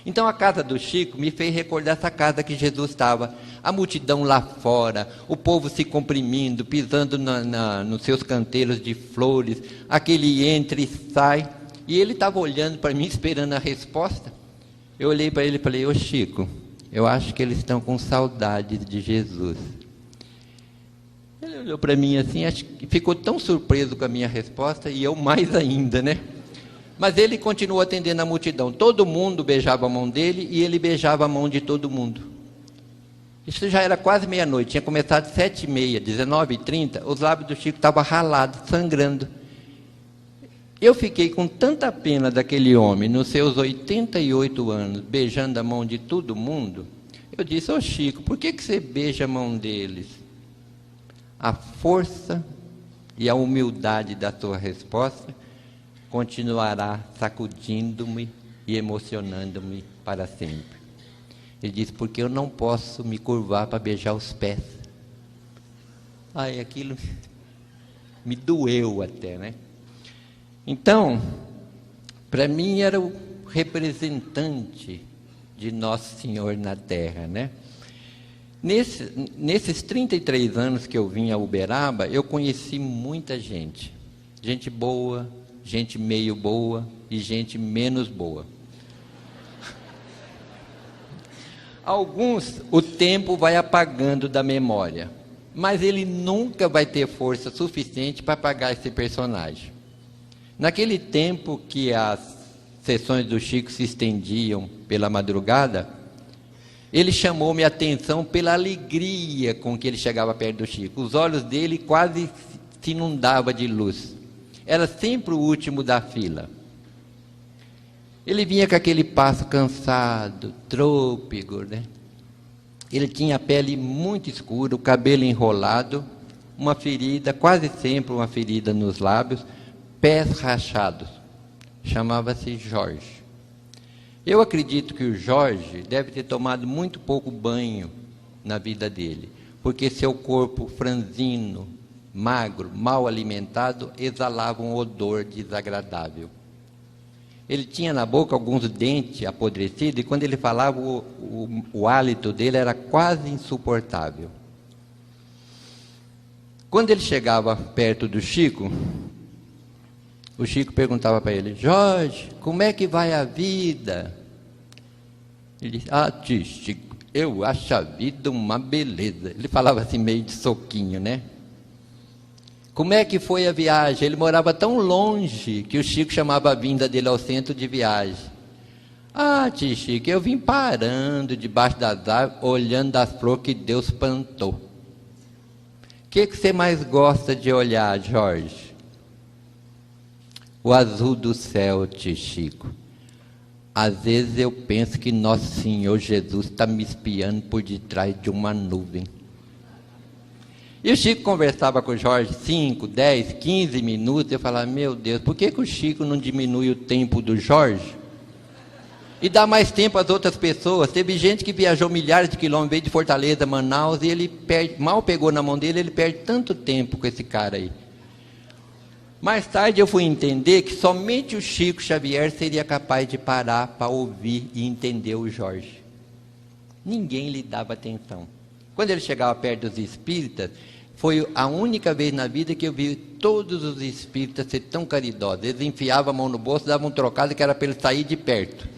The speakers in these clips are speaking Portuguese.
Então a casa do Chico me fez recordar essa casa que Jesus estava. A multidão lá fora, o povo se comprimindo, pisando nos seus canteiros de flores, aquele entra e sai. E ele estava olhando para mim, esperando a resposta. Eu olhei para ele e falei: ô Chico, eu acho que eles estão com saudade de Jesus. Ele olhou para mim assim, acho que ficou tão surpreso com a minha resposta, e eu mais ainda, né? Mas ele continuou atendendo a multidão. Todo mundo beijava a mão dele e ele beijava a mão de todo mundo. Isso já era quase meia-noite, tinha começado 7h30, 19h30, os lábios do Chico estavam ralados, sangrando. Eu fiquei com tanta pena daquele homem, nos seus 88 anos, beijando a mão de todo mundo. Eu disse: ô Chico, por que você beija a mão deles? A força e a humildade da sua resposta continuará sacudindo-me e emocionando-me para sempre. Ele disse: porque eu não posso me curvar para beijar os pés. Ai, aquilo me doeu até, né? Então, para mim era o representante de Nosso Senhor na Terra, né? Nesses 33 anos que eu vim a Uberaba, eu conheci muita gente. Gente boa, gente meio boa e gente menos boa. Alguns o tempo vai apagando da memória, mas ele nunca vai ter força suficiente para apagar esse personagem. Naquele tempo que as sessões do Chico se estendiam pela madrugada, ele chamou minha atenção pela alegria com que ele chegava perto do Chico. Os olhos dele quase se inundavam de luz. Era sempre o último da fila. Ele vinha com aquele passo cansado, trôpego, né? Ele tinha a pele muito escura, o cabelo enrolado, uma ferida, quase sempre uma ferida nos lábios, pés rachados. Chamava-se Jorge. Eu acredito que o Jorge deve ter tomado muito pouco banho na vida dele, porque seu corpo franzino, magro, mal alimentado, exalava um odor desagradável. Ele tinha na boca alguns dentes apodrecidos, e quando ele falava, o hálito dele era quase insuportável. Quando ele chegava perto do Chico, o Chico perguntava para ele: Jorge, como é que vai a vida? Ele disse: ah, tio Chico, eu acho a vida uma beleza. Ele falava assim meio de soquinho, né? Como é que foi a viagem? Ele morava tão longe que o Chico chamava a vinda dele ao centro de viagem. Ah, tio Chico, eu vim parando debaixo das árvores, olhando as flores que Deus plantou. O que você mais gosta de olhar, Jorge? O azul do céu, tio Chico. Às vezes eu penso que Nosso Senhor Jesus está me espiando por detrás de uma nuvem. E o Chico conversava com o Jorge 5, 10, 15 minutos. Eu falava: meu Deus, por que o Chico não diminui o tempo do Jorge? E dá mais tempo às outras pessoas. Teve gente que viajou milhares de quilômetros, veio de Fortaleza, Manaus, e ele mal pegou na mão dele, ele perde tanto tempo com esse cara aí. Mais tarde eu fui entender que somente o Chico Xavier seria capaz de parar para ouvir e entender o Jorge. Ninguém lhe dava atenção. Quando ele chegava perto dos espíritas, foi a única vez na vida que eu vi todos os espíritas ser tão caridosos. Eles enfiavam a mão no bolso, davam um trocado que era para ele sair de perto.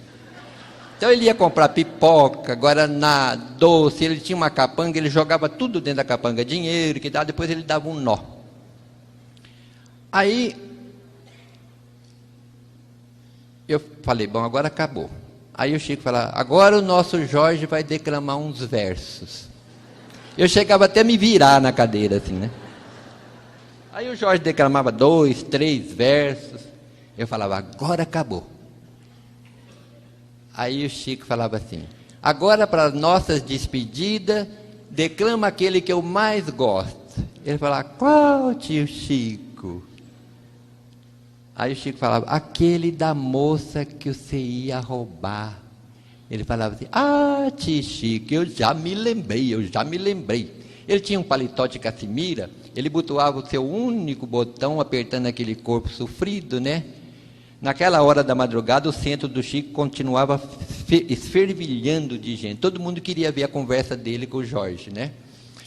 Então ele ia comprar pipoca, guaraná, doce, ele tinha uma capanga, ele jogava tudo dentro da capanga, dinheiro, que dava, depois ele dava um nó. Aí eu falei: bom, agora acabou. Aí o Chico falava: agora o nosso Jorge vai declamar uns versos. Eu chegava até a me virar na cadeira, assim, né? Aí o Jorge declamava 2, 3 versos. Eu falava: agora acabou. Aí o Chico falava assim: agora, para nossas despedidas, declama aquele que eu mais gosto. Ele falava: qual, tio Chico? Aí o Chico falava: aquele da moça que você ia roubar. Ele falava assim: ah, tio Chico, eu já me lembrei. Ele tinha um paletó de casimira, ele botoava o seu único botão, apertando aquele corpo sofrido, né? Naquela hora da madrugada, o centro do Chico continuava esfervilhando de gente. Todo mundo queria ver a conversa dele com o Jorge, né?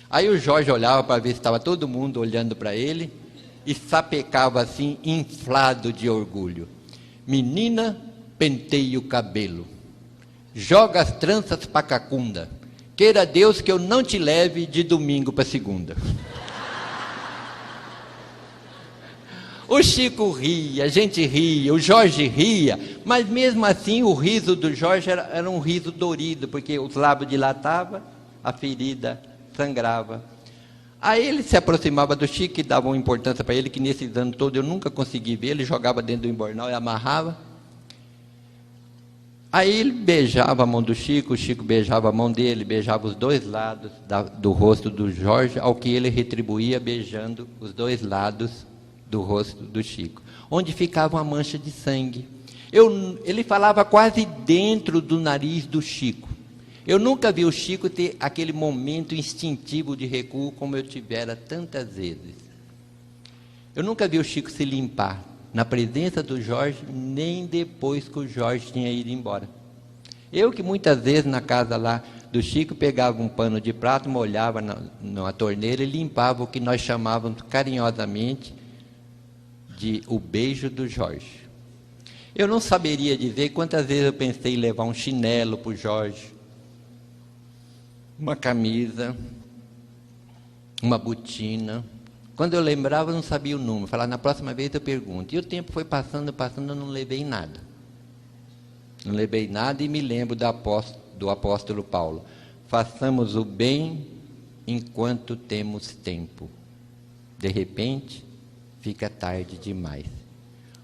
Aí o Jorge olhava para ver se estava todo mundo olhando para ele e sapecava assim, inflado de orgulho. Menina, penteie o cabelo. Joga as tranças para cacunda. Queira Deus que eu não te leve de domingo para segunda. O Chico ria, a gente ria, o Jorge ria, mas mesmo assim o riso do Jorge era um riso dorido, porque os lábios dilatavam, a ferida sangrava. Aí ele se aproximava do Chico e dava uma importância para ele, que nesses anos todos eu nunca consegui ver, ele jogava dentro do embornal e amarrava. Aí ele beijava a mão do Chico, o Chico beijava a mão dele, beijava os dois lados do rosto do Jorge, ao que ele retribuía beijando os dois lados do rosto do Chico, onde ficava uma mancha de sangue. Ele falava quase dentro do nariz do Chico. Eu nunca vi o Chico ter aquele momento instintivo de recuo como eu tivera tantas vezes. Eu nunca vi o Chico se limpar na presença do Jorge, nem depois que o Jorge tinha ido embora. Eu que muitas vezes na casa lá do Chico pegava um pano de prato, molhava na torneira e limpava o que nós chamávamos carinhosamente de o beijo do Jorge. Eu não saberia dizer quantas vezes eu pensei em levar um chinelo para o Jorge, uma camisa, uma botina. Quando eu lembrava, eu não sabia o número. Falava, na próxima vez eu pergunto. E o tempo foi passando, eu não levei nada. Não levei nada e me lembro do apóstolo Paulo. Façamos o bem enquanto temos tempo. De repente, fica tarde demais.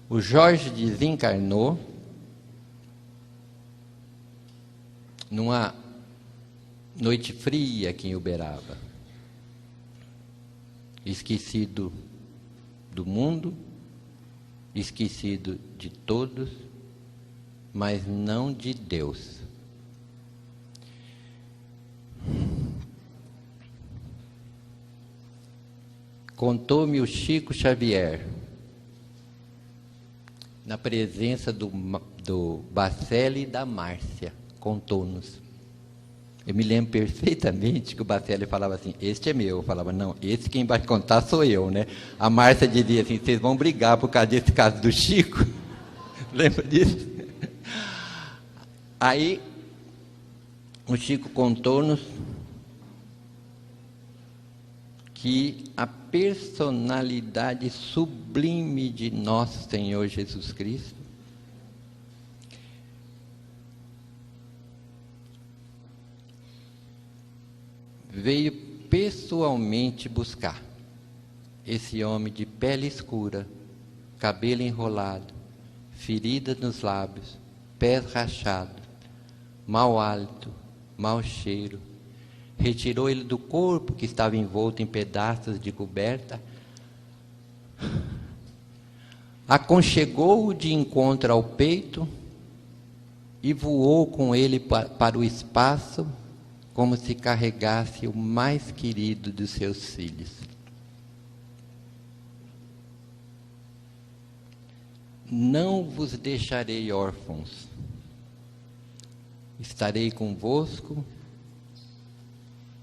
O Jorge desencarnou numa noite fria aqui em Uberaba. Esquecido do mundo, esquecido de todos, mas não de Deus. Contou-me o Chico Xavier, na presença do Bacelli e da Márcia, contou-nos. Eu me lembro perfeitamente que o Bacelli falava assim, este é meu. Eu falava, não, esse quem vai contar sou eu, né? A Márcia dizia assim, vocês vão brigar por causa desse caso do Chico? Lembra disso? Aí, o Chico contou-nos que a personalidade sublime de nosso Senhor Jesus Cristo veio pessoalmente buscar esse homem de pele escura, cabelo enrolado, feridas nos lábios, pés rachados, mau hálito, mau cheiro. Retirou ele do corpo que estava envolto em pedaços de coberta, aconchegou-o de encontro ao peito e voou com ele para o espaço, como se carregasse o mais querido dos seus filhos. Não vos deixarei órfãos, estarei convosco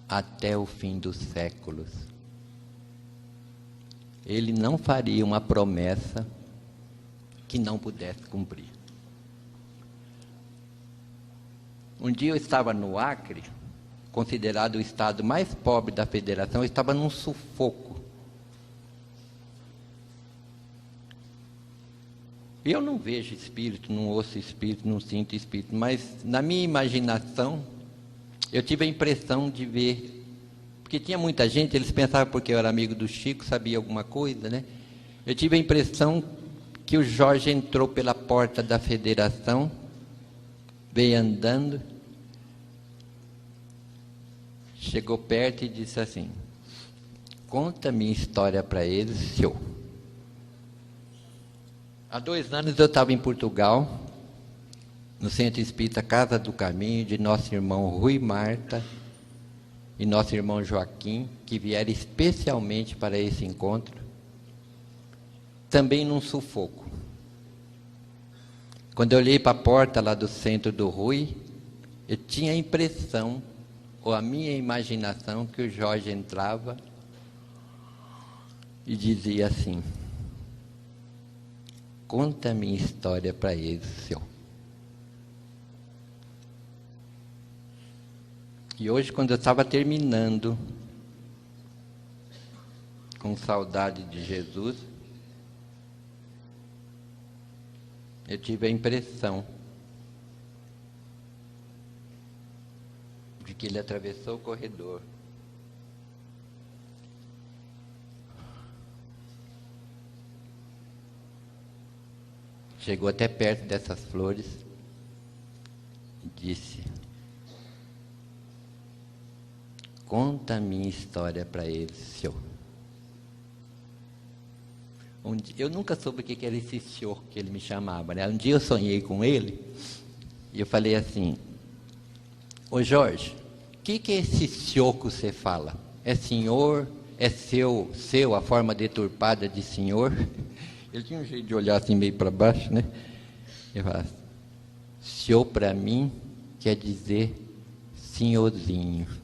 até o fim dos séculos. Ele não faria uma promessa que não pudesse cumprir. Um dia eu estava no Acre, considerado o estado mais pobre da federação, eu estava num sufoco. Eu não vejo espírito, não ouço espírito, não sinto espírito, mas na minha imaginação, eu tive a impressão de ver, porque tinha muita gente, eles pensavam porque eu era amigo do Chico, sabia alguma coisa, né? Eu tive a impressão que o Jorge entrou pela porta da federação, veio andando, chegou perto e disse assim, conta minha história para eles, senhor. Há 2 anos eu estava em Portugal, no Centro Espírita Casa do Caminho, de nosso irmão Rui Marta e nosso irmão Joaquim, que vieram especialmente para esse encontro, também num sufoco. Quando eu olhei para a porta lá do centro do Rui, Eu tinha a impressão, ou a minha imaginação, que o Jorge entrava e dizia assim: conta a minha história para ele, seu. E hoje, quando eu estava terminando, com saudade de Jesus, eu tive a impressão de que ele atravessou o corredor, chegou até perto dessas flores e disse: conta a minha história para ele, senhor. Eu nunca soube o que era esse senhor que ele me chamava, né? Um dia eu sonhei com ele e eu falei assim: ô Jorge, o que é esse senhor que você fala? É senhor? É seu, a forma deturpada de senhor? Ele tinha um jeito de olhar assim meio para baixo, né? Eu falava: senhor para mim quer dizer senhorzinho.